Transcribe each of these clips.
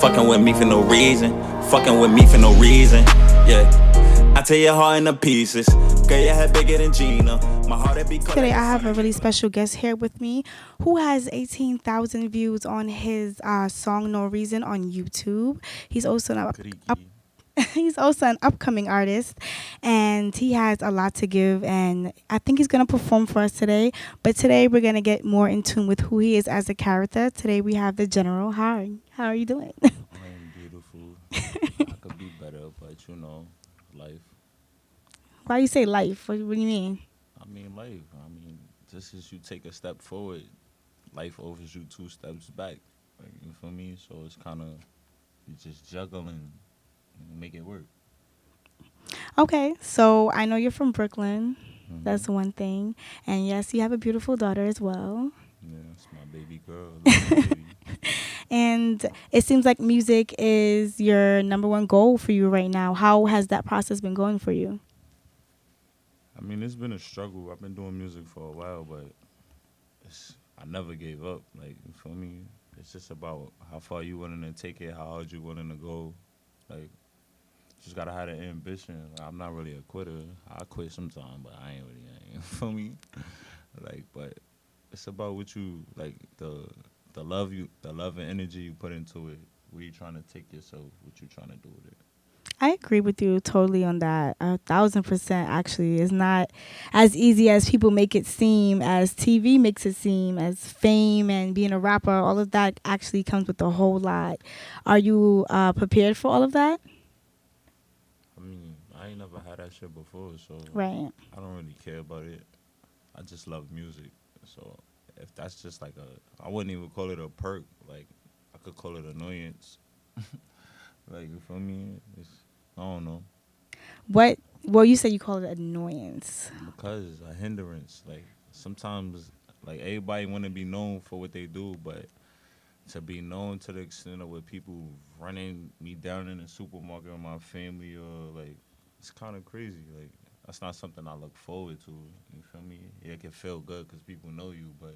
Fucking with me for no reason. Fucking with me for no reason. Yeah. I tear your heart into pieces. Girl, your head bigger than Gina. My heart it be cold. Today I have a really special guest here with me who has 18,000 views on his song No Reason on YouTube. He's also he's also an upcoming artist, and he has a lot to give, and I think he's going to perform for us today. But today we're going to get more in tune with who he is as a character. Today we have the General. How are you doing? I am beautiful. I could be better, but you know, life. Why you say life? What do you mean? I mean, life. I mean, just as you take a step forward, life offers you 2 steps back. Like, you feel me? So it's kind of, you just juggle and make it work. Okay, so I know you're from Brooklyn. Mm-hmm. That's one thing. And yes, you have a beautiful daughter as well. Yeah, it's my baby girl. Little baby. And it seems like music is your number one goal for you right now. How has that process been going for you? I mean, it's been a struggle. I've been doing music for a while, but I never gave up. Like, you feel me? It's just about how far you willing to take it, how hard you willing to go. Like, just gotta have the ambition. Like, I'm not really a quitter. I quit sometime, but I ain't really. You feel me? Like, but it's about what you like the love and energy you put into it. Where you trying to take yourself? What you trying to do with it? I agree with you totally on that. 1,000% actually. It's not as easy as people make it seem, as TV makes it seem, as fame and being a rapper. All of that actually comes with a whole lot. Are you prepared for all of that? I mean, I ain't never had that shit before, so Right. I don't really care about it. I just love music, so if that's just like I wouldn't even call it a perk. Like, I could call it annoyance. Like, you feel me? I don't know. Well, you said you call it annoyance. Because a hindrance. Like, sometimes, like, everybody want to be known for what they do, but to be known to the extent of what people running me down in the supermarket with my family, or like, it's kind of crazy. Like, that's not something I look forward to. You feel me? Yeah, it can feel good because people know you, but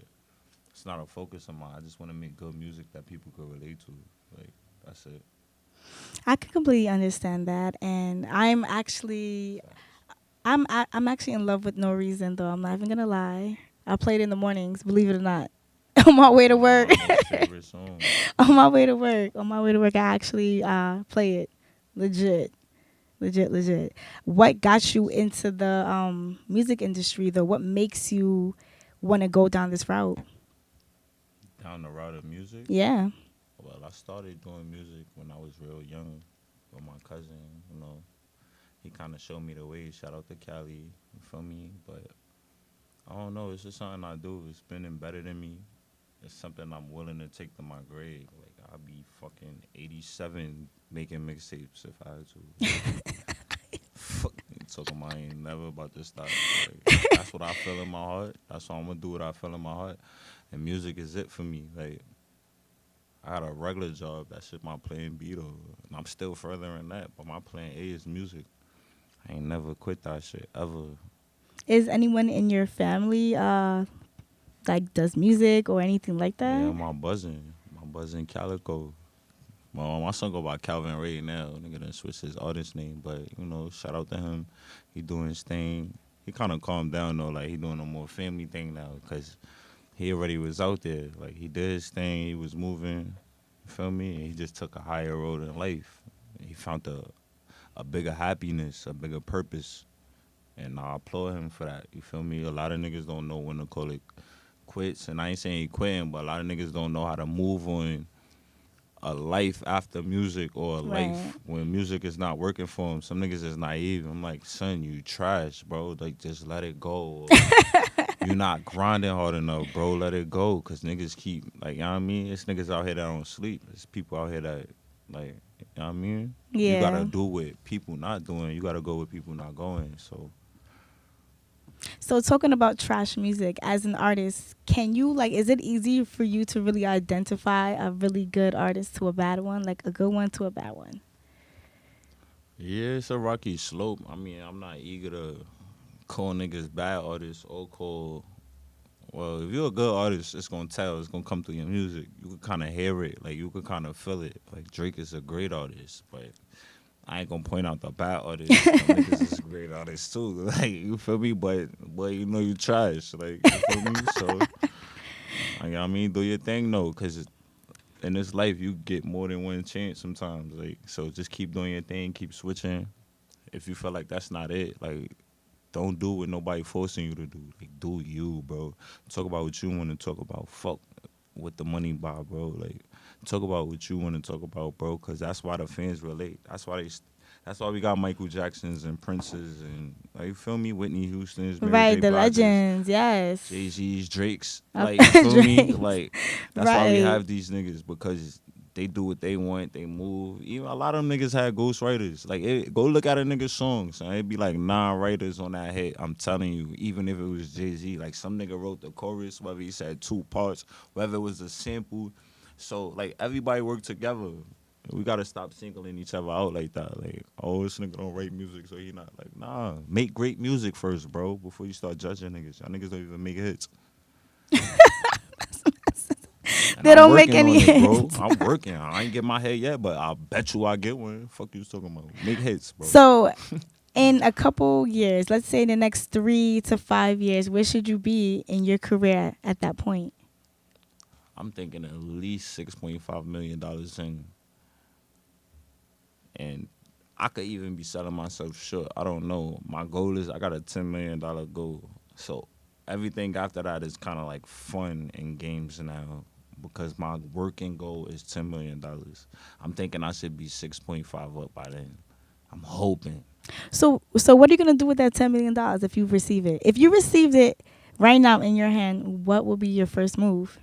it's not a focus of mine. I just want to make good music that people could relate to. Like, that's it. I can completely understand that, and I'm actually in love with No Reason though. I'm not even gonna lie. I play it in the mornings, believe it or not, on my way to One of work. my most favorite songs. On my way to work. On my way to work, I actually play it. Legit, legit, legit. What got you into the music industry though? What makes you want to go down this route? Down the route of music. Yeah. Well, I started doing music when I was real young with my cousin. You know, he kind of showed me the way. Shout out to Cali, you feel me? But I don't know. It's just something I do. It's been embedded in me. It's something I'm willing to take to my grave. Like, I'll be fucking 87 making mixtapes if I had to. Fuck, you talking about I ain't never about to stop. Like, that's what I feel in my heart. That's why I'm gonna do what I feel in my heart. And music is it for me. Like, I had a regular job. That shit my plan B though. And I'm still furthering that. But my plan A is music. I ain't never quit that shit ever. Is anyone in your family like does music or anything like that? Yeah, my buzzing Calico. My son go by Calvin Ray now. Nigga done switched his artist name, but you know, shout out to him. He doing his thing. He kind of calmed down though, like he doing a more family thing now, cause he already was out there. Like, he did his thing. He was moving. You feel me? And he just took a higher road in life. He found a bigger happiness, a bigger purpose, and I applaud him for that. You feel me? A lot of niggas don't know when to call it quits, and I ain't saying he quitting, but a lot of niggas don't know how to move on a life after music, or a Right. life when music is not working for him. Some niggas is naive. I'm like, son, you trash, bro. Like, just let it go. You not grinding hard enough, bro. Let it go. Cause niggas keep, like, you know what I mean? It's niggas out here that don't sleep. It's people out here that, like, you know what I mean? Yeah. You gotta do what people not doing. You gotta go where people not going. So talking about trash music as an artist, can you like is it easy for you to really identify a really good artist to a bad one, like a good one to a bad one? yeah, it's a rocky slope. I mean, I'm not eager to call niggas bad artists or call Well, if you're a good artist, it's gonna tell. It's gonna come through your music. You can kind of hear it, like you can kind of feel it. Like Drake is a great artist, but I ain't gonna point out the bad artists. Them niggas is great artists too. Like you feel me? But you know you trash. Like you feel me? So you know what I mean, do your thing though, cause in this life you get more than one chance sometimes. Like so, just keep doing your thing, keep switching. If you feel like that's not it, like don't do what nobody forcing you to do. Like do you, bro. Talk about what you want to talk about. Fuck what the money buy, bro. Like talk about what you want to talk about, bro. Cause that's why the fans relate. That's why we got Michael Jacksons and Princes and like you feel me, Whitney Houston's, Mary Right, J. the Blige's, legends, yes. Jay Z's, Drake's. Up- Like you feel me, Drakes. like that's why we Right. have these niggas because they do what they want, they move. Even a lot of them niggas had ghostwriters. Like, go look at a nigga's songs. And it'd be like 9 writers on that hit. I'm telling you, even if it was Jay Z, like some nigga wrote the chorus, whether he said 2 parts, whether it was a sample. So like everybody worked together. We gotta stop singling each other out like that. Like, oh, this nigga don't write music, so he not like, nah. Make great music first, bro, before you start judging niggas. Y'all niggas don't even make hits. And They I'm don't make working on any it, bro. hits. I'm working. I ain't get my head yet, but I bet you I get one. Fuck you talking about? Make hits, bro. So, in a couple years, let's say in the next 3 to 5 years, where should you be in your career at that point? I'm thinking at least $6.5 million in. And I could even be selling myself short. I don't know. My goal is I got a $10 million goal. So everything after that is kind of like fun and games now because my working goal is $10 million. I'm thinking I should be 6.5 up by then. I'm hoping. So what are you gonna do with that $10 million if you receive it? If you received it right now in your hand, what will be your first move?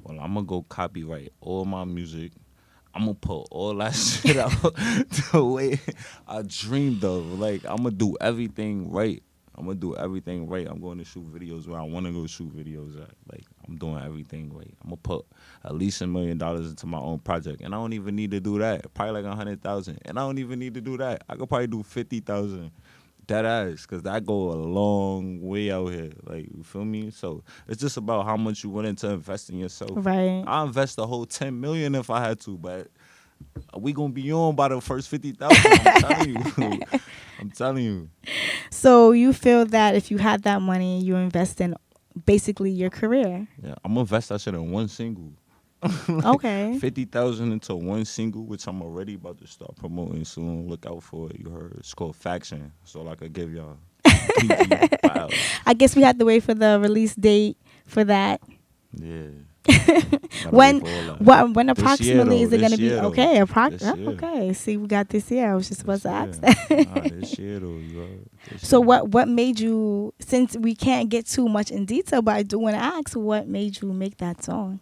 Well, I'm going to go copyright all my music. I'm going to put all that shit out the way I dreamed of. Like, I'm going to do everything right. I'm going to do everything right. I'm going to shoot videos where I want to go shoot videos at. Like, I'm doing everything right. I'm going to put at least $1 million into my own project. And I don't even need to do that. Probably like 100,000. And I don't even need to do that. I could probably do 50,000. Dead ass, because that go a long way out here. Like, you feel me? So it's just about how much you willing to invest in yourself. Right. I invest the whole 10 million if I had to, but we gonna be on by the first 50,000. I'm telling you. I'm telling you. So you feel that if you had that money, you invest in basically your career. Yeah, I'm gonna invest that shit in one single. Okay. 50,000 into one single, which I'm already about to start promoting soon. Look out for it. You heard? It's called Faction. That's all I could give y'all. PG, wow. I guess we have to wait for the release date for that. Yeah. When when This approximately year, is it though. going to This be? year, though. Okay, This year. okay. See, we got this year. I was just supposed to ask This that. year. Nah, this year though, you heard? This So year. what made you? Since we can't get too much in detail, but I do want to ask, what made you make that song?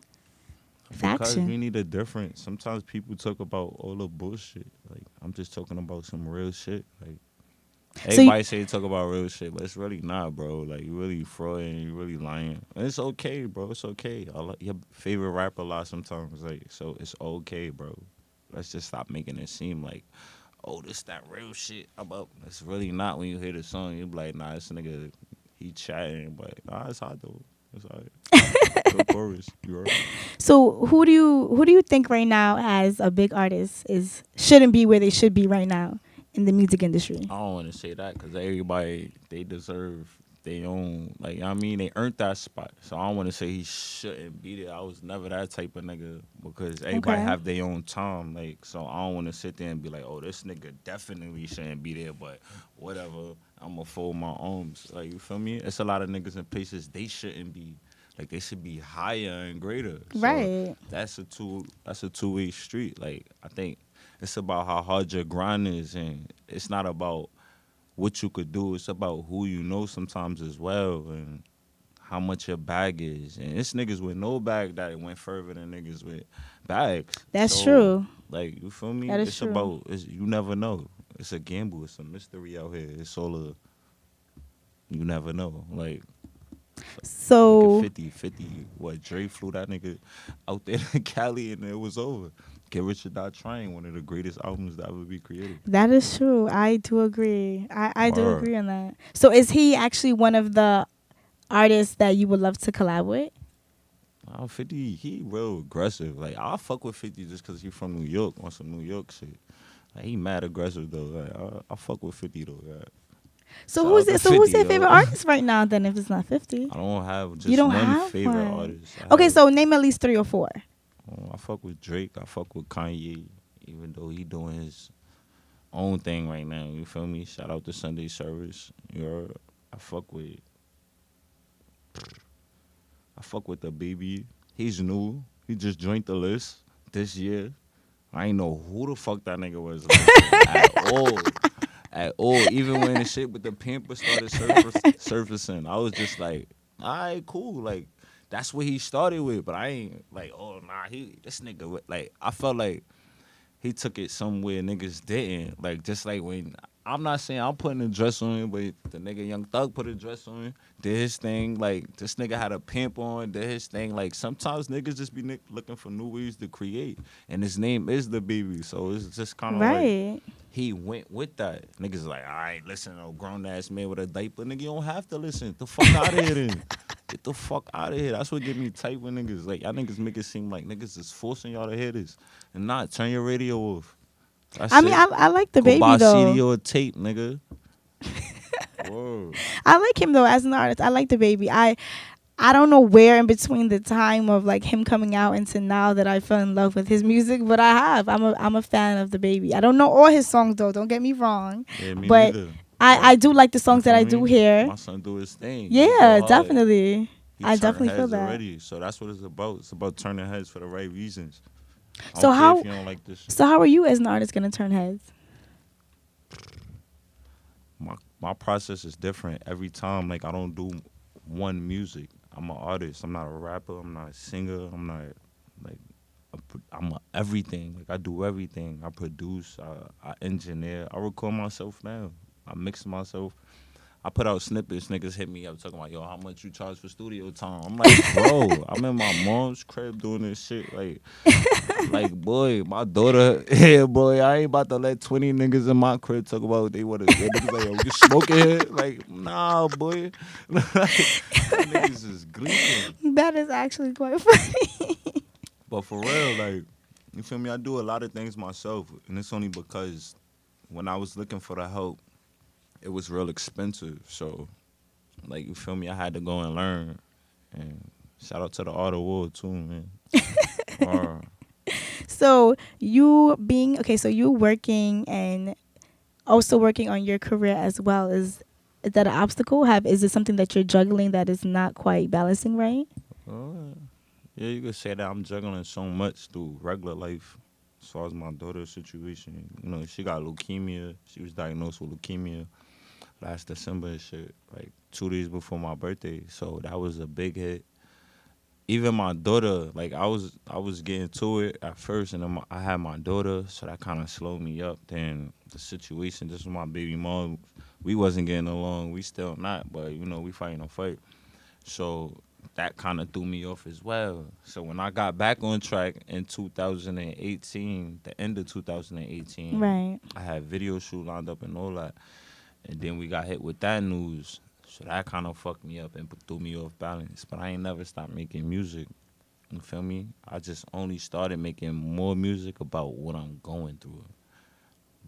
Because Faction. we need a difference. Sometimes people talk about all the bullshit. Like, I'm just talking about some real shit. Like, So everybody say talk about real shit, but it's really not, bro. Like, you really frauding, you really lying. And it's okay, bro. It's okay. I like your favorite rapper a lot sometimes. Like, so it's okay, bro. Let's just stop making it seem like, oh, this that real shit about. It's really not. When you hear the song, you be like, nah, this nigga, he chatting. But nah, it's hot though. It's hot. Good chorus. You heard? So who do you think right now as a big artist shouldn't be where they should be right now in the music industry? I don't want to say that because everybody, they deserve their own, like, you know what I mean? They earned that spot. So I don't want to say he shouldn't be there. I was never that type of nigga because everybody Okay. have their own time. Like, so I don't want to sit there and be like, oh, this nigga definitely shouldn't be there, but whatever. I'm going to fold my arms. Like, you feel me? It's a lot of niggas in places they shouldn't be. Like, they should be higher and greater. So Right. that's a two-way street. Like, I think it's about how hard your grind is, and it's not about what you could do. It's about who you know sometimes as well, and how much your bag is. And it's niggas with no bag that went further than niggas with bags. That's So, true. Like, you feel me? That is It's true. about, you never know. It's a gamble. It's a mystery out here. It's all you never know. Like, So 50, what, Dre flew that nigga out there to Cali and it was over. Get Rich or Die Trying, one of the greatest albums that ever be created. that is true. I do agree. I do Word. agree on that. So is he actually one of the artists that you would love to collab with? 50, he real aggressive. Like, I fuck with 50 just because he from New York on some New York shit. Like, he mad aggressive, though. Like, I fuck with 50, though. Yeah. So Shout who's out it? to So who's 50, your yo. favorite artist right now? Then, if it's not 50, I don't have just you don't one have favorite one. artist. I Okay, have- so name at least 3 or 4. I fuck with Drake. I fuck with Kanye, even though he doing his own thing right now. You feel me? Shout out to Sunday Service. I fuck with. I fuck with the baby. He's new. He just joined the list this year. I ain't know who the fuck that nigga was at all. At all. Even when the shit with the pimp started surfacing, I was just like, all right, cool. Like, that's what he started with. But I ain't like, oh, nah, this nigga, like, I felt like he took it somewhere niggas didn't. Like, just like when, I'm not saying I'm putting a dress on him, but the nigga Young Thug put a dress on him, did his thing. Like, this nigga had a pimp on, did his thing. Like, sometimes niggas just be looking for new ways to create. And his name is The Baby. So it's just kind of like, Right. he went with that. Niggas like, all right, listen, no grown-ass man with a diaper. Nigga, you don't have to listen. Get the fuck out of here then. Get the fuck out of here. That's what get me tight with niggas. Like, y'all niggas make it seem like niggas is forcing y'all to hear this. And not, turn your radio off. That's I mean, it. I like the Go baby buy though. CD or tape, nigga. Whoa. I like him though as an artist. I like the baby. I don't know where in between the time of like him coming out into now that I fell in love with his music, but I have. I'm a fan of the baby. I don't know all his songs though. Don't get me wrong. Yeah, me But neither. I do like the songs that I You feel do me? hear. My son do his thing. Yeah, He go hard. definitely. He I turned definitely feel heads that. already. So that's what it's about. It's about turning heads for the right reasons. I So don't care how- if you don't like this shit. So how are you as an artist gonna turn heads? My process is different every time. Like, I don't do one music. I'm an artist. I'm not a rapper. I'm not a singer. I'm not like I'm everything. Like, I do everything. I produce. I engineer. I record myself now. I mix myself. I put out snippets. Niggas hit me up talking about, yo, how much you charge for studio time? I'm like, bro, I'm in my mom's crib doing this shit. Like, boy, my daughter, yeah, boy, I ain't about to let 20 niggas in my crib talk about what they want to do. Niggas like, yo, we can smoke in here? Like, nah, boy. Like, niggas is gleeful. That is actually quite funny. But for real, like, you feel me? I do a lot of things myself, and it's only because when I was looking for the help, it was real expensive. So, like, you feel me? I had to go and learn. And shout out to the Art of War, too, man. So you working and also working on your career as well, is that an obstacle? Is it something that you're juggling that is not quite balancing right? Yeah, you could say that I'm juggling so much through regular life. As far as my daughter's situation, you know, she got leukemia. She was diagnosed with leukemia last December and shit, like 2 days before my birthday. So that was a big hit. Even my daughter, like, I was getting to it at first, and then I had my daughter, so that kind of slowed me up. Then the situation, just with my baby mom, we wasn't getting along. We still not, but, you know, we fighting a fight. So that kind of threw me off as well. So when I got back on track in 2018, the end of 2018, Right. I had video shoot lined up and all that. And then we got hit with that news. So that kind of fucked me up and threw me off balance. But I ain't never stopped making music. You feel me? I just only started making more music about what I'm going through,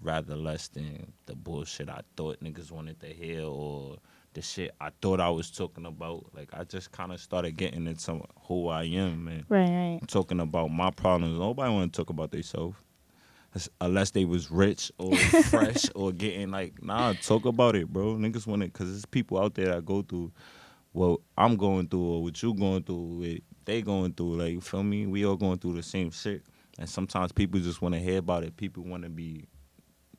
rather less than the bullshit I thought niggas wanted to hear or the shit I thought I was talking about. Like, I just kind of started getting into who I am, man. Right. Talking about my problems. Nobody want to talk about themselves. Unless they was rich or fresh or getting, like, nah, talk about it, bro. Niggas want it, because there's people out there that go through what I'm going through or what you going through, what they going through. Like, you feel me? We all going through the same shit. And sometimes people just want to hear about it. People want to be,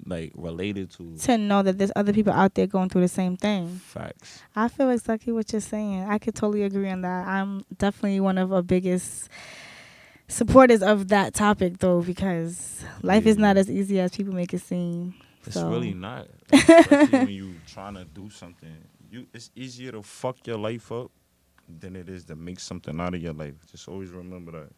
like, related to To know that there's other people out there going through the same thing. facts. I feel exactly what you're saying. I could totally agree on that. I'm definitely one of our biggest supporters of that topic, though, because life is not as easy as people make it seem. It's So. really not. Especially when you trying to do something. It's easier to fuck your life up than it is to make something out of your life. Just always remember that.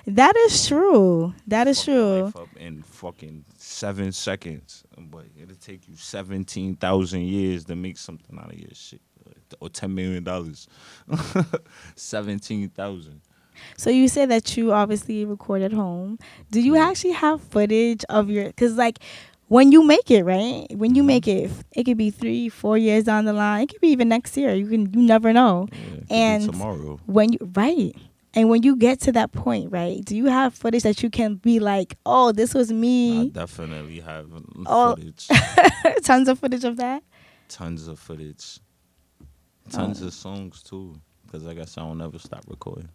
That is true. That is Fuck your true. life up in fucking 7 seconds, but it'll take you 17,000 years to make something out of your shit. or $10 million. 17,000. So you say that you obviously record at home. Do you Yeah. actually have footage of your? Because like when you make it, right? When you make it, it could be 3, 4 years down the line. It could be even next year. You never know. Yeah, it could be And tomorrow. when you right, and when you get to that point, right? Do you have footage that you can be like, oh, this was I me? definitely have Oh, footage. tons of footage of that. Tons of footage. Oh. Tons of songs too. Because like I said, I don't never stop recording.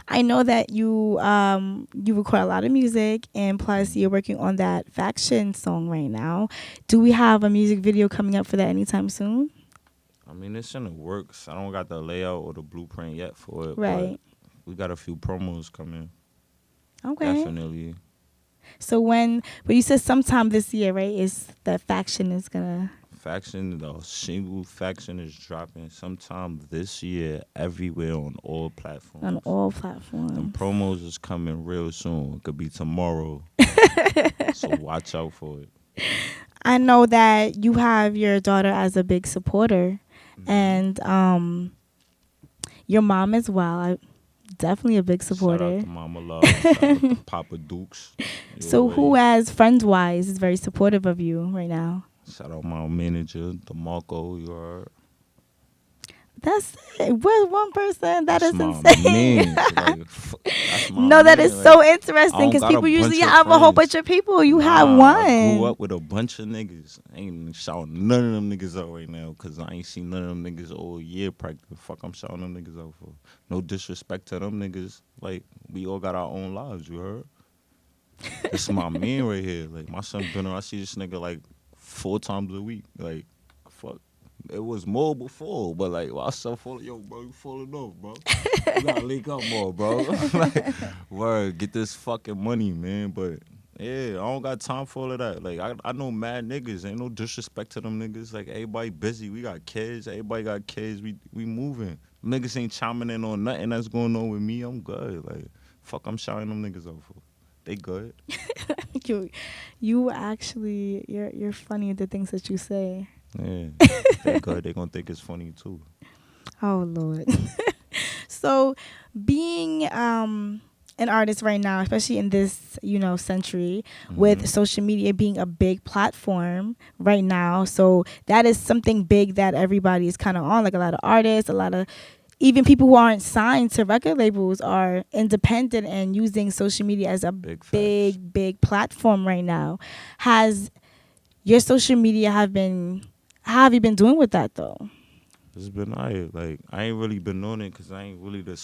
I know that you record a lot of music, and plus you're working on that Faction song right now. Do we have a music video coming up for that anytime soon? I mean, it's in the works. I don't got the layout or the blueprint yet for it. Right. But we got a few promos coming. Okay. Definitely. So but you said sometime this year, right? Is that Faction is gonna Faction, the single Faction is dropping sometime this year everywhere on all platforms. on all Them platforms. promos is coming real soon. It could be tomorrow. So watch out for it. I know that you have your daughter as a big supporter, Mm-hmm. and your mom as well. Definitely a big Shout out supporter. to Mama Love. Shout out to Papa Dukes. You So already- who, as friends wise, is very supportive of you right now? Shout out my manager, DeMarco. You heard? That's it. What one person? That That's is my insane. man. Like, that's my No, that man. is Like, so I interesting don't because got a people usually bunch of have a whole friends. bunch of people. You have Nah, one. I grew up with a bunch of niggas. I ain't shouting none of them niggas out right now because I ain't seen none of them niggas all year practice. Fuck, I'm shouting them niggas out for. No disrespect to them niggas. Like, we all got our own lives, you heard? This is my man right here. Like, my son been around. I see this nigga like 4 times a week. Like, fuck. It was more before, but like, I still fall. Yo, bro, you falling off, bro. You gotta link up more, bro. Like, word, get this fucking money, man. But yeah, I don't got time for all of that. Like, I know mad niggas. Ain't no disrespect to them niggas. Like, everybody busy. We got kids. Everybody got kids. We moving. Niggas ain't chiming in on nothing that's going on with me. I'm good. Like, fuck, I'm shouting them niggas out for. They good. You actually, you're funny at the things that you say. Yeah, they good. They gonna think it's funny too. Oh Lord. So being an artist right now, especially in this, century, with social media being a big platform right now, so that is something big that everybody is kind of on. Like a lot of artists, a lot of even people who aren't signed to record labels are independent and using social media as a Big facts. big platform right now. Has your social media how have you been doing with that though? It's been alright. Like, I ain't really been on it because I ain't really the Right.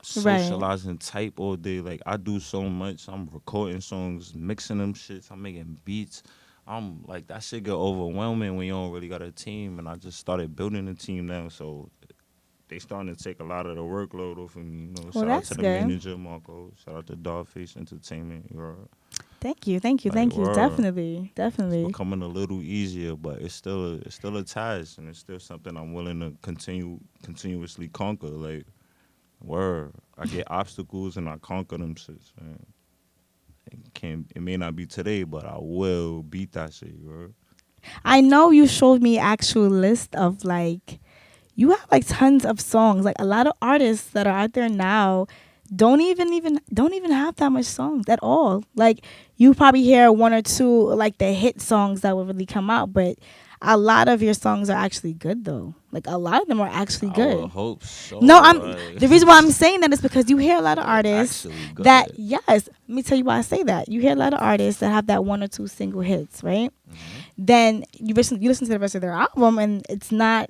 socializing type all day. Like, I do so much. I'm recording songs, mixing them shits. I'm making beats. I'm like, that shit get overwhelming when you don't really got a team. And I just started building a team now, so they starting to take a lot of the workload off of me. Well, Shout out that's to the good. manager, Marco. Shout out to Dogface Entertainment. You heard? Thank you. Like, word. Definitely. It's becoming a little easier, but it's still a task, and it's still something I'm willing to continuously conquer. Like, word, I get obstacles and I conquer them shits. Man. It may not be today, but I will beat that shit. Word. I know you showed me actual list of like, you have like tons of songs. Like a lot of artists that are out there now don't even have that much songs at all. Like you probably hear one or two like the hit songs that will really come out, but a lot of your songs are actually good though. Like a lot of them are actually I good. would hope so. No, like, the reason why I'm saying that is because you hear a lot of artists actually good. that yes, let me tell you why I say that. You hear a lot of artists that have that one or two single hits, right? Then you listen to the rest of their album and it's not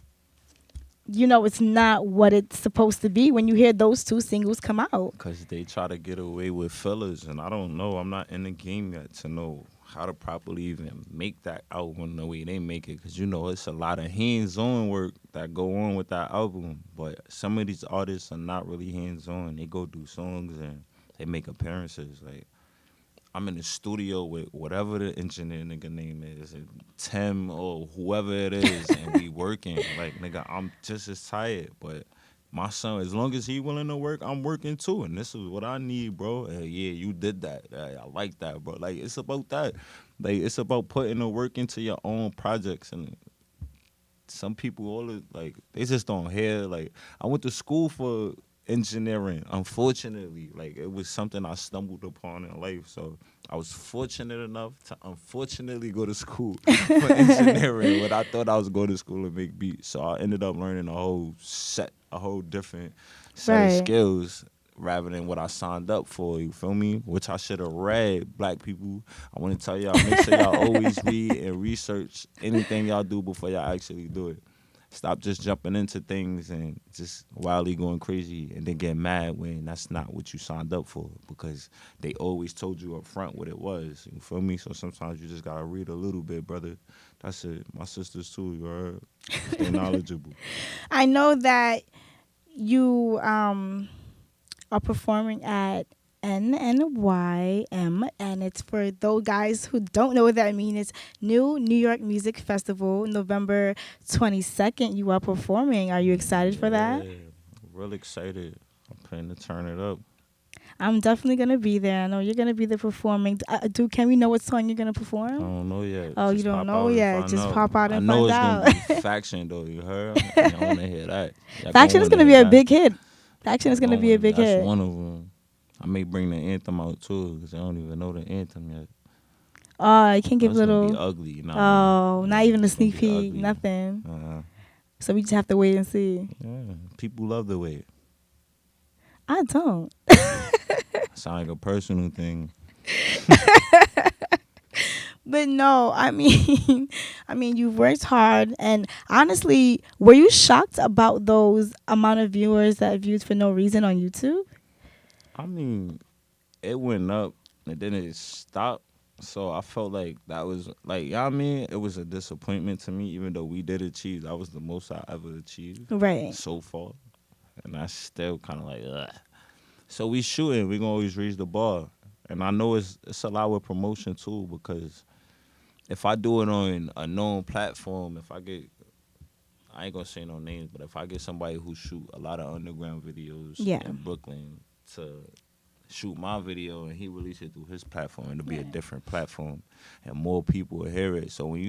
it's not what it's supposed to be when you hear those two singles come out. Because they try to get away with fillers, and I don't know. I'm not in the game yet to know how to properly even make that album the way they make it. Because, it's a lot of hands-on work that go on with that album. But some of these artists are not really hands-on. They go do songs and they make appearances. Like, I'm in the studio with whatever the engineer nigga name is, and Tim or whoever it is, and we working. Like, nigga, I'm just as tired, but my son, as long as he willing to work, I'm working too, and this is what I need, bro. Yeah, you did that. I like that, bro. Like, it's about that. Like, it's about putting the work into your own projects, and some people like they just don't hear. Like I went to school for engineering. Unfortunately, like it was something I stumbled upon in life. So I was fortunate enough to unfortunately go to school for engineering when I thought I was going to school to make beats. So I ended up learning a whole different set of Right. skills rather than what I signed up for, you feel me? Which I should have read, black people. I want to tell y'all, make sure y'all always read and research anything y'all do before y'all actually do it. Stop just jumping into things and just wildly going crazy and then get mad when that's not what you signed up for because they always told you up front what it was. You feel me? So sometimes you just got to read a little bit, brother. That's it. My sisters too, you heard? Stay knowledgeable. I know that you are performing at NNYM, and it's for those guys who don't know what that means. It's New York Music Festival, November 22nd. You are performing. Are you excited for that? Yeah, real excited. I'm planning to turn it up. I'm definitely gonna be there. I know you're gonna be there performing. Can we know what song you're gonna I perform? don't know yet. Oh, you Just don't pop know out and yet. find Just out. pop out and I know find it's out. gonna be Faction though. You heard? I want to hear that. Y'all Faction is gonna gonna be hear a that. big hit. Faction is gonna be a big That's hit. one of them. I may bring the anthem out too because I don't even know the anthem yet. Oh, you can't give It's gonna be little. ugly. Nah, Oh, not even a it's gonna sneak be peek. ugly. Nothing. Uh, So we just have to wait and see. yeah, people love the way. I don't. Sound like a personal thing. But no, I mean, you've worked hard, and honestly, were you shocked about those amount of viewers that viewed for no reason on YouTube? I mean, it went up and then it stopped. So I felt like that was like, you know what I mean? It was a disappointment to me, even though we did achieve. That was the most I ever achieved Right. so far. And I still kind of like, ugh. So we shooting. We gonna always reach the bar. And I know it's a lot with promotion too because if I do it on a known platform, I ain't gonna say no names, but if I get somebody who shoot a lot of underground videos Yeah. in Brooklyn to shoot my video and he release it through his platform, it'll be a different platform and more people will hear it. So when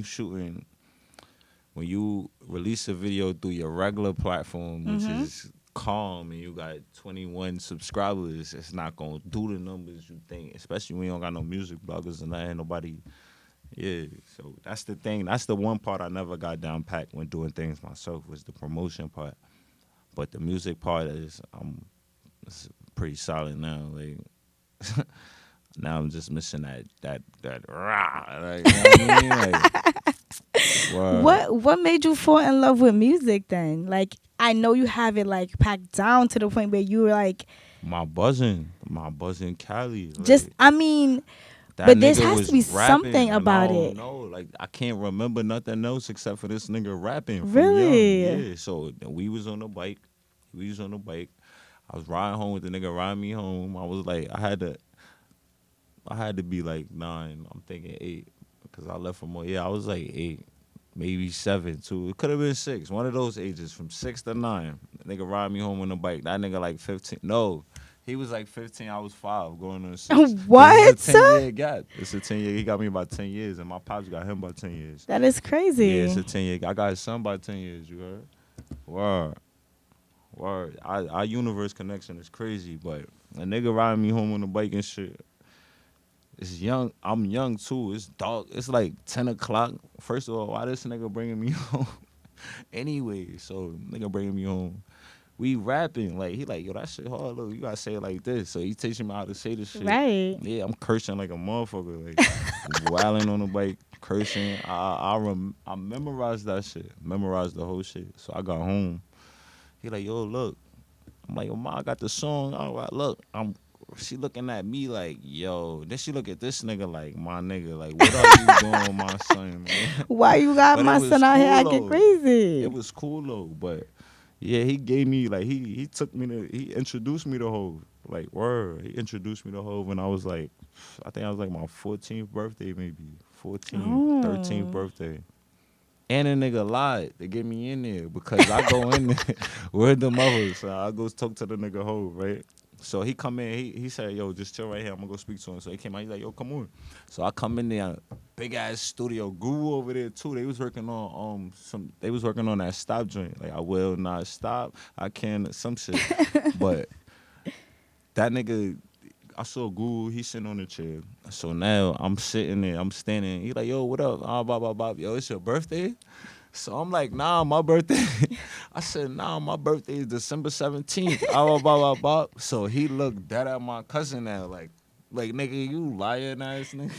you release a video through your regular platform, which is calm and you got 21 subscribers, it's not gonna do the numbers you think, especially when you don't got no music bloggers and nothing, nobody. Yeah, so that's the thing. That's the one part I never got down pat when doing things myself was the promotion part. But the music part it's pretty solid now. Like now I'm just missing that rah. Like, you know what I mean? Like, word. What made you fall in love with music then? Like, I know you have it like packed down to the point where you were like, My buzzing Cali. Like, just I mean, that but there nigga has was to be rapping, something and about I don't it. know, like I can't remember nothing else except for this nigga rapping. From Really? Young. Yeah. So we was on the bike. I was riding home with the nigga riding me home. I was like, I had to be like 9. I'm thinking 8 because I left from I was like 8, maybe 7 too. It could have been 6. One of those ages from 6 to 9. The nigga ride me home on the bike. That nigga like 15. No. He was like 15, I was 5, going on 6. 'Cause What? It's a 10-year gap. It's a 10-year. He got me about 10 years, and my pops got him about 10 years. That is crazy. Yeah, it's a 10-year. I got his son by 10 years, you heard? Word. Our universe connection is crazy, but a nigga riding me home on the bike and shit. It's young. I'm young, too. It's dark. It's like 10 o'clock. First of all, why this nigga bringing me home? Anyway, so nigga bringing me home. We rapping, like, he like, yo, that shit hard, look, you gotta say it like this. So he teaching me how to say this shit. Right. Yeah, I'm cursing like a motherfucker, like, wilding on the bike, cursing. I memorized that shit, memorized the whole shit. So I got home. He like, yo, look. I'm like, yo, Ma, I got the song. All right, look. She looking at me like, yo. Then she look at this nigga like, my nigga, like, what are you doing, my son, man? Why you got But my it was son out here cool, acting though. crazy? It was cool though, but yeah, he gave me like he introduced me to Hov. Like word, he introduced me to Hov when I was like, I think I was like my 14th birthday, maybe 14th, 13th birthday. And a nigga lied to get me in there because I go in there with the mother, so I go talk to the nigga Hov, right? So he come in, he said, yo, just chill right here. I'm gonna go speak to him. So he came out, he's like, yo, come on. So I come in there, big ass studio, Guru over there too. They was working on they was working on that stop joint. Like I will not stop, I can some shit. But that nigga, I saw Guru, he sitting on the chair. So now I'm sitting there, I'm standing. He like, yo, what up? Ah, blah, blah, blah. Yo, it's your birthday? So I'm like, nah, my birthday. I said, nah, my birthday is December 17th. Blah, blah, blah, blah. So he looked dead at my cousin now, like nigga, you lying ass nigga.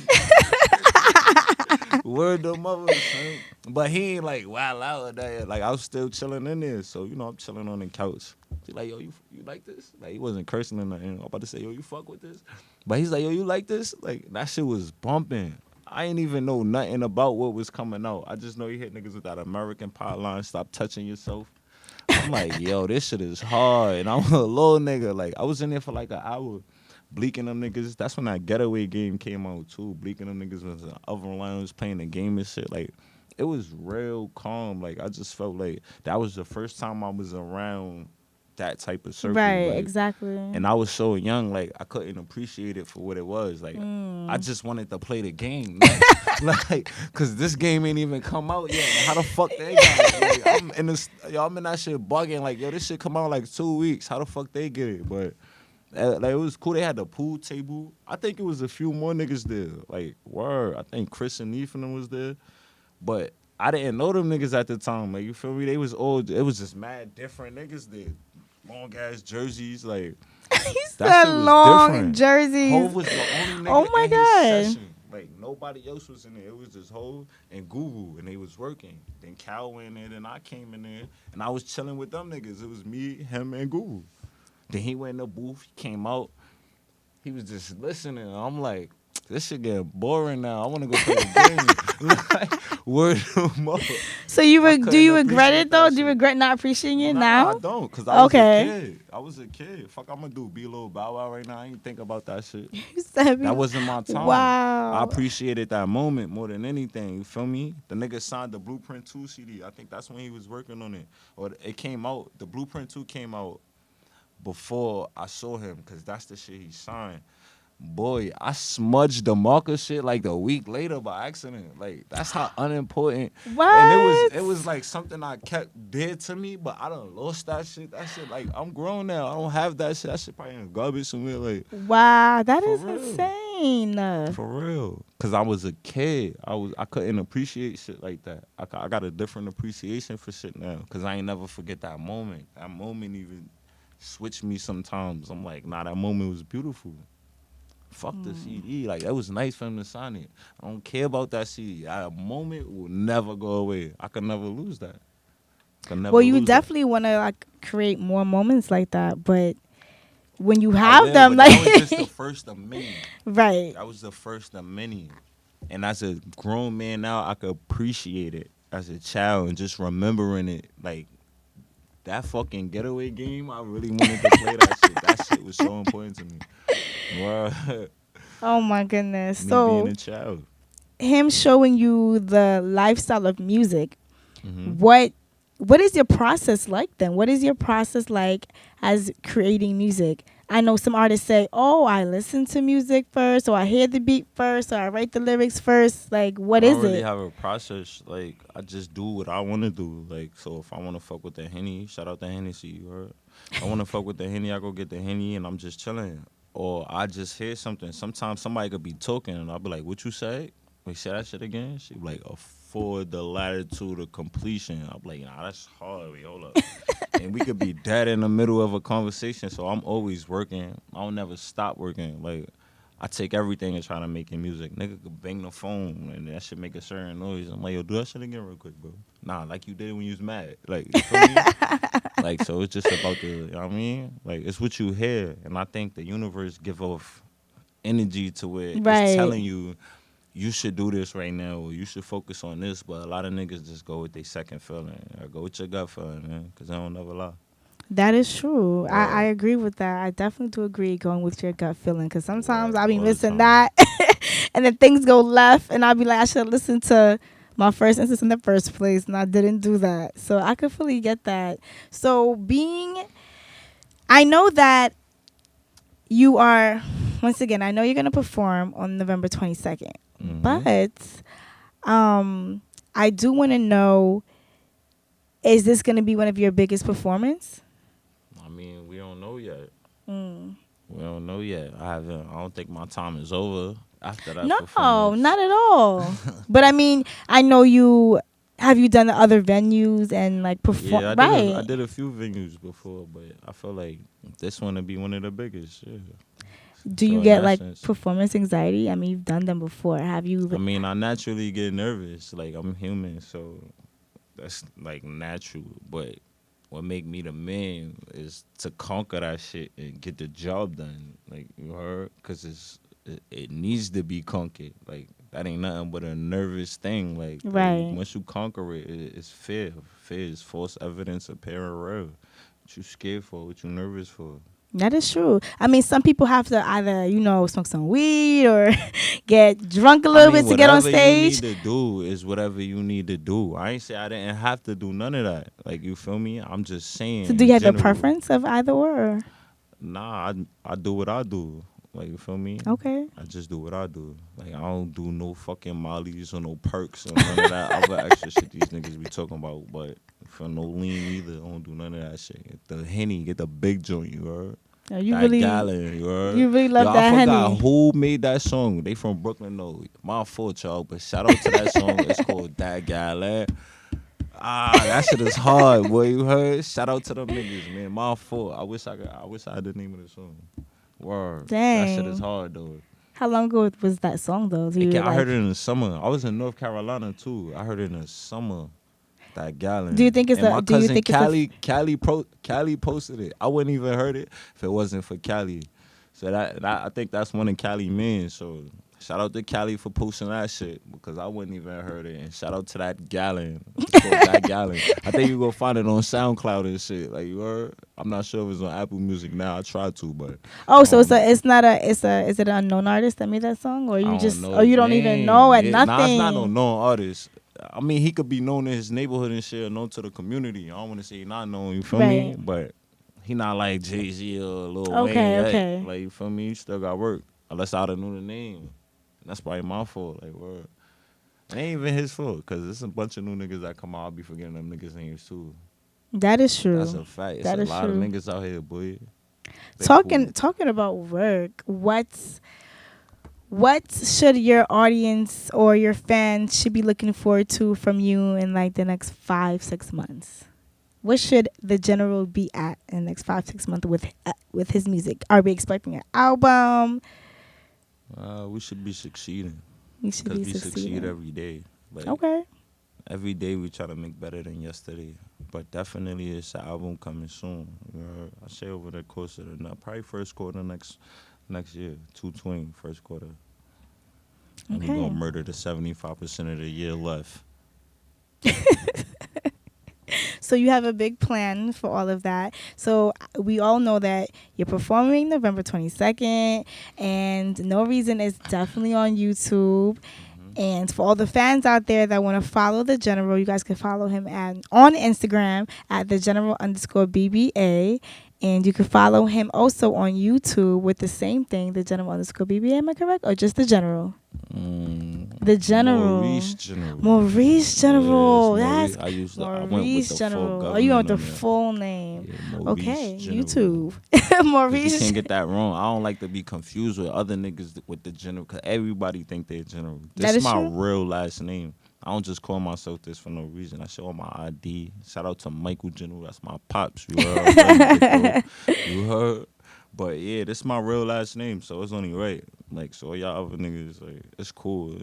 Word the mother, son. But he ain't like wild out there. Like I was still chilling in there. So, you know, I'm chilling on the couch. He like, yo, you like this? Like he wasn't cursing or nothing. I'm about to say, yo, you fuck with this? But he's like, yo, you like this? Like that shit was bumping. I ain't even know nothing about what was coming out. I just know he hit niggas with that American Pie line, stop touching yourself. I'm like, yo, this shit is hard. And I'm a little nigga. Like, I was in there for like an hour, bleaking them niggas. That's when that Getaway game came out, too. Bleaking them niggas was in the other lounge playing the game and shit. Like, it was real calm. Like, I just felt like that was the first time I was around that type of circle. Right, like, exactly. And I was so young, like I couldn't appreciate it for what it was. Like I just wanted to play the game, like, cause this game ain't even come out yet. How the fuck they got it? Like, I'm in that shit bugging. Like yo, this shit come out in like 2 weeks. How the fuck they get it? But like it was cool. They had the pool table. I think it was a few more niggas there. Like word, I think Chris and Ethan was there, but I didn't know them niggas at the time. Like you feel me? They was old. It was just mad different niggas there. Long ass jerseys, like He that said shit was long different. jerseys. Hov was the only nigga Oh my in his God. session. Like nobody else was in there. It was just Hov and Guru, and they was working. Then Cal went in there, then I came in there, and I was chilling with them niggas. It was me, him, and Guru. Then he went in the booth. He came out. He was just listening. I'm like, this shit getting boring now. I want to go play the game. Like, word of mother. So do you regret it though? Do you regret not appreciating it now? I don't, cause I was Okay. a kid. I was a kid. Fuck, I'm gonna do be a little Bow Wow right now. I ain't think about that shit. You said That wasn't my time. Wow. I appreciated that moment more than anything. You feel me? The nigga signed the Blueprint 2 CD. I think that's when he was working on it. Or it came out. The Blueprint 2 came out before I saw him, cause that's the shit he signed. Boy, I smudged the marker shit like a week later by accident. Like that's how unimportant. What? And it was like something I kept dear to me, but I done lost that shit. That shit, like I'm grown now. I don't have that shit. That shit probably in garbage somewhere. Like Wow, that For is real. insane. for real, cause I was a kid. I couldn't appreciate shit like that. I got a different appreciation for shit now, cause I ain't never forget that moment. That moment even switched me sometimes. I'm like, nah, that moment was beautiful. Fuck the CD. Like, that was nice for him to sign it. I don't care about that CD. That moment will never go away. I could never lose that. Well, you definitely want to like create more moments like that, but when you I have will, them, but like that was just the first of many. right, That was the first of many. And as a grown man now, I could appreciate it as a child and just remembering it. Like, that fucking Getaway game, I really wanted to play that shit. That shit was so important to me. Wow. oh my goodness. Me So being a child. him showing you the lifestyle of music, Mhm. what is your process like then? What is your process like as creating music? I know some artists say, "Oh, I listen to music first, or I hear the beat first, or I write the lyrics first." Like, what I is don't really it? have a process. Like, I just do what I want to do. Like, so if I want to fuck with the Henny, shout out to Hennessy, you heard? I want to fuck with the Henny, I go get the Henny, and I'm just chilling. Or I just hear something. Sometimes somebody could be talking, and I'll be like, what you say? Wait, say that shit again? She be like, afford the latitude of completion. I'm like, nah, that's hard. Wait, hold up. And we could be dead in the middle of a conversation, so I'm always working. I don't never stop working. Like, I take everything and try to make it music. Nigga could bang the phone and that shit make a certain noise. I'm like, yo, do that shit again real quick, bro. Nah, like you did when you was mad. Like, you feel me? Like, so it's just about the, you know what I mean? Like, it's what you hear. And I think the universe give off energy to where Right. it's telling you, you should do this right now, or you should focus on this. But a lot of niggas just go with their second feeling. Or go with your gut feeling, man, because they don't never lie. That is true. Yeah. I agree with that. I definitely do agree going with your gut feeling, because sometimes Yeah, I'll be all the missing time. that and then things go left and I'll be like, I should have listened to my first instance in the first place, and I didn't do that. So I could fully get that. So I know that you are, once again, I know you're gonna perform on November 22nd, but I do want to know, is this gonna be one of your biggest performances? I mean, we don't know yet. Mm. We don't know yet. I don't think my time is over after that. No, performance. not at all. But I mean, I know you. Have you done the other venues and like perform? Yeah, I did a few venues before, but I feel like this one to be one of the biggest. Yeah. Do So you in get that like sense- performance anxiety? I mean, you've done them before. Have you? I mean, I naturally get nervous. Like I'm human, so that's like natural. But what make me the man is to conquer that shit and get the job done. Like you heard, because it needs to be conquered. Like that ain't nothing but a nervous thing. Like Right. once you conquer it, it's fear. Fear is false evidence appearing real. What you scared for? What you nervous for? That is true. I mean, some people have to either, smoke some weed or get drunk a little bit to get on stage. Whatever you need to do is whatever you need to do. I ain't say I didn't have to do none of that. Like, you feel me? I'm just saying. So, do you have the general. preference of either or? Nah, I do what I do. Like, you feel me? Okay. I just do what I do. Like, I don't do no fucking mollies or no perks or none of that other extra shit these niggas be talking about. But for no lean either, I don't do none of that shit. Get the Henny, get the big joint, you heard? No, you that really, Gallon, you heard? you really love Yo, that I forgot Henny. who made that song. They from Brooklyn, though. My fault, y'all. But shout out to that song. It's called That Gallon. That shit is hard, boy. You heard? Shout out to them niggas, man. My fault. I wish I had the name of the song. Word. That shit is Dang. hard, though. How long ago was that song though? I heard it in the summer. I was in North Carolina too. I heard it in the summer. That Gallon. Do you think it's and a- my do you cousin think it's a- Cali posted it. I wouldn't even heard it if it wasn't for Cali. So that I think that's one of Cali men. So shout out to Cali for posting that shit because I wouldn't even heard it. And shout out to That Gallon. It's called That Gallon. I think you gonna find it on SoundCloud and shit. Like you heard. I'm not sure if it's on Apple Music now. I tried to, but Oh, so is it an unknown artist that made that song, or I you don't just, know or you his don't even name. know at Yeah, nothing? Nah, it's not no known artist. I mean, he could be known in his neighborhood and shit, or known to the community. I don't want to say he not known, you feel me? Right. But he not like Jay-Z or Lil Okay, Wayne. yet. okay. Like, you feel me? He still got work. Unless I'd have knew the name. That's probably my fault. Like, word. It ain't even his fault, because there's a bunch of new niggas that come out. I'll be forgetting them niggas' names, too. That is true. That's a fact. It's That a is lot of true. niggas out here, boy. They Talking cool. about work, what should your audience or your fans should be looking forward to from you in like the next 5-6 months? What should the general be at in the next 5-6 months with his music? Are we expecting an album? We should be succeeding. We should Because be we succeed succeeding. every day. Like, Okay. every day we try to make better than yesterday. But definitely it's an album coming soon. You know, I say over the course of probably first quarter next year, 220 first quarter. And we're Okay. gonna murder the 75% of the year left. So you have a big plan for all of that. So we all know that you're performing November 22nd, and No Reason is definitely on YouTube. And for all the fans out there that want to follow The General, you guys can follow him on Instagram at @thegeneral_BBA. And you can follow him also on YouTube with the same thing, @thegeneral_BBA. Am I correct? Or just The General? The General. Maurice General. Maurice General. Yeah, That's it's Maurice. I went with Maurice the full General. government Oh, you went with on the there. full name. Yeah, Maurice Okay, General. YouTube. 'Cause you Maurice. can't get that wrong. I don't like to be confused with other niggas with the general, because everybody think they're general. That This is is my true. real last name. I don't just call myself this for no reason. I show my ID. Shout out to Michael General. That's my pops. You heard? You heard? But yeah, this is my real last name, so it's only right. Like, so y'all other niggas, like, it's cool.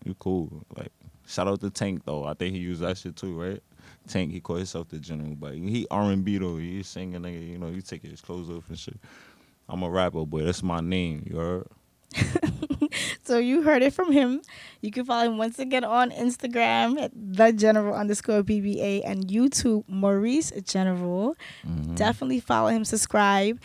You cool. Like, shout out to Tank, though. I think he used that shit too, right? Tank, he called himself the General, but he R&B, though. He singing, nigga, you know, he taking his clothes off and shit. I'm a rapper, boy. That's my name, you heard? So you heard it from him. You can follow him once again on Instagram at @thegeneral_BBA and YouTube Maurice General. Definitely follow him, subscribe.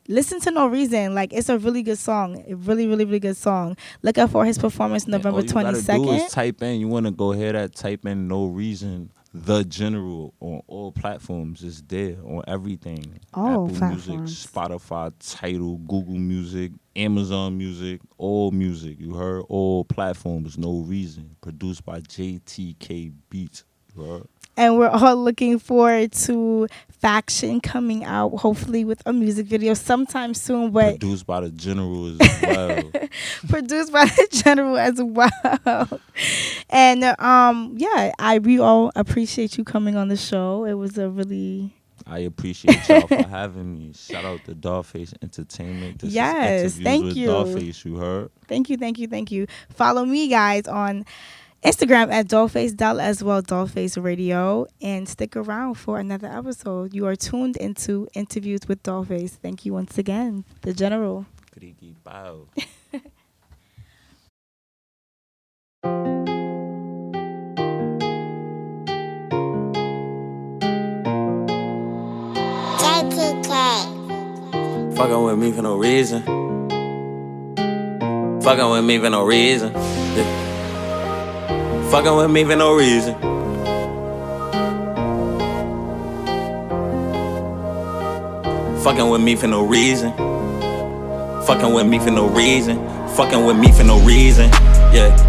Listen to No Reason. Like, it's a really good song. A really, really, really good song. Look out for his performance November All you gotta do 22nd. is type in. You want to go hear that? Type in No Reason The General on all platforms. It's there on everything. All Apple platforms. Music, Spotify, Tidal, Google Music, Amazon Music, all music. You heard? All platforms, No Reason. Produced by JTK Beats. You heard? And we're all looking forward to Faction coming out, hopefully with a music video sometime soon, but Produced by the General as well. produced by the General as well. And we all appreciate you coming on the show. It was a really I appreciate y'all for having me. Shout out to Dollface Entertainment. This Yes, is interviews thank with you. Dollface, you heard? thank you. Follow me, guys, on Instagram at Dollface as well, Dollface Radio, and stick around for another episode. You are tuned into Interviews with Dollface. Thank you once again, the General. Kriki Bow. Fucking with me for no reason. Fucking with me for no reason. Yeah. Fucking with me for no reason. Fucking with me for no reason. Fucking with me for no reason. Fucking with me for no reason. Yeah.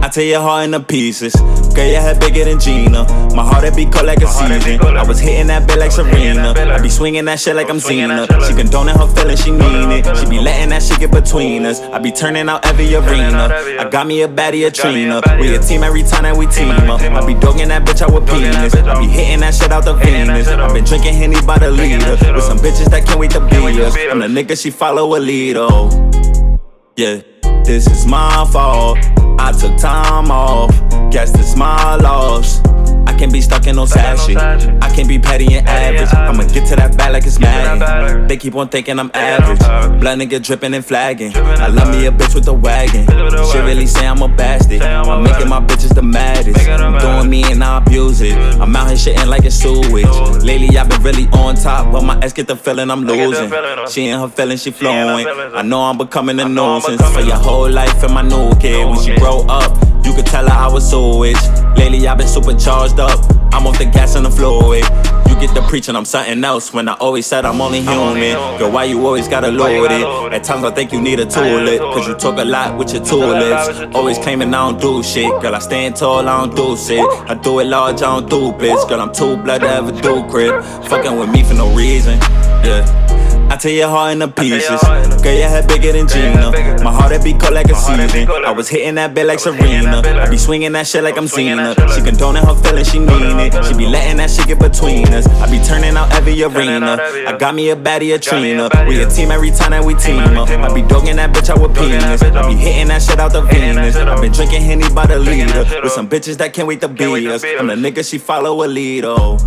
I tear your heart into pieces. Girl, your head bigger than Gina. My heart it beat cold like a season. I was hitting that bit like Serena. I be swinging that shit like I'm Zena. She condoning her feelings, she mean it. She be letting that shit get between us. I be turning out every arena. I got me a baddie, a Trina. We a team every time that we team up. I be dogging that bitch out with penis. I be hitting that shit out the Venus. I been drinking Henny by the liter. With some bitches that can't wait to be us. I'm the nigga she follow a lead, oh. Yeah, this is my fault. I took time off. Guess this my loss. I can't be stuck in no sad shit. I can't be petty and average. I'ma get to that bag like it's Madden. They keep on thinking I'm average. Blood nigga dripping and flagging. I love me a bitch with a wagon. She really say I'm a bastard. I'm making my bitches the maddest. I'm doing me and I abuse it. I'm out here shitting like it's sewage. Lately I've been really on top, but my ex get the feeling I'm losing. She in her feelings, she flowing. I know I'm becoming a nuisance for your whole life and my new kid. When she grow up, you could tell her I was sewage. Lately I've been supercharged up. I'm off the gas and the fluid. You get the preaching, I'm something else. When I always said I'm only human. Girl, why you always gotta load it? At times I think you need a toilet. Cause you talk a lot with your tulips. Always claiming I don't do shit. Girl, I stand tall, I don't do shit. I do it large, I don't do bits. Girl, I'm too blood to ever do crib. Fucking with me for no reason. Yeah. I tear your heart into pieces. Girl, your head bigger than Gina. My heart it beat cold like a season. I was hitting that bit like Serena. I be swinging that shit like I'm Zena. She condoning her feelings, she mean it. She be letting that shit get between us. I be turning out every arena. I got me a baddie, a Trina. We a team every time that we team up. I be dogging that bitch out with penis. I be hitting that shit out the Venus. I been drinking Henny by the liter. With some bitches that can't wait to be us. I'm the nigga she follow a lead, oh.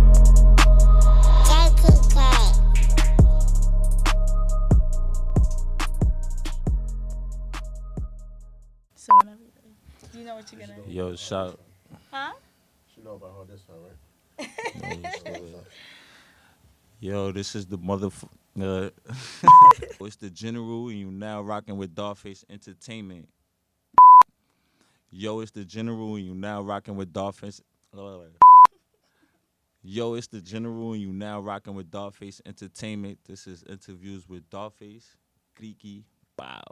So whenever you're ready. Do you know what you're gonna? Yo, shout. Huh? She know about her this one, right? Yo, this is the it's the General, and you now rocking with Dollface Entertainment. Yo, it's the General, and you now rocking with Dollface. Yo, it's the General, and you now rocking with Dollface Entertainment. This is Interviews with Dollface. Kriki Bow.